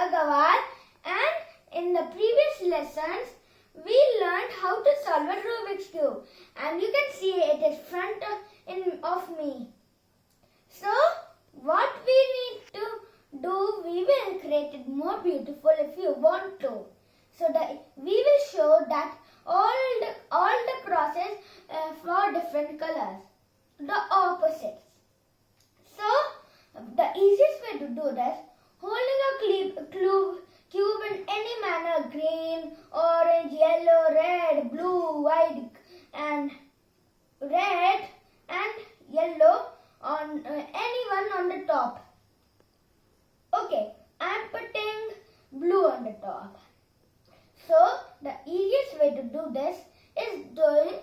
Agarwal, and in the previous lessons we learned how to solve a Rubik's Cube, and you can see it is front of me. So what we need to do, we will create it more beautiful if you want to. So we will show that all the process for different colors, the opposites. So the easiest way to do this, holding a cube in any manner, green, orange, yellow, red, blue, white, and red and yellow on anyone on the top. Okay, I am putting blue on the top. So the easiest way to do this is doing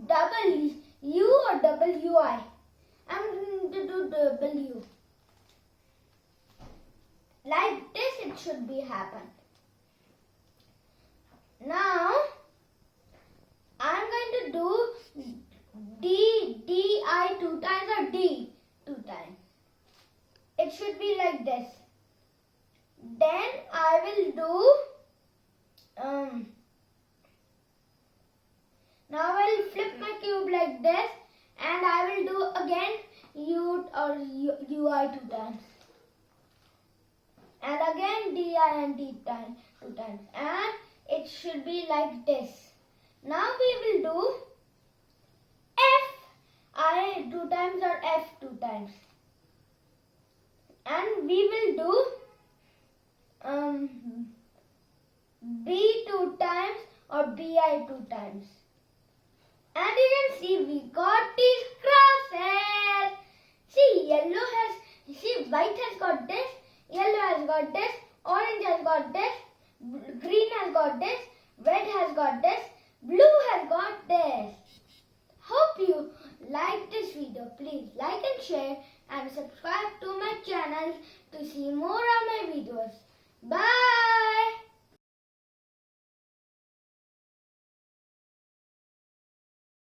double U or double UI. I am going to do double U. Like this it should be happen. Now I am going to do D-I 2 times or D 2 times. It should be like this. Then I will do now I will flip my cube like this, and I will do again U or UI 2 times, and again DI and D 2 times, and it should be like this. Now we will do F 2 times or F 2 times, and we will do B 2 times or BI 2 times. And you can see we got these crosses. See, white has got this, yellow has got this, orange has got this, green has got this, red has got this, blue has got this. Hope you like this video. Please like and share and subscribe to my channel to see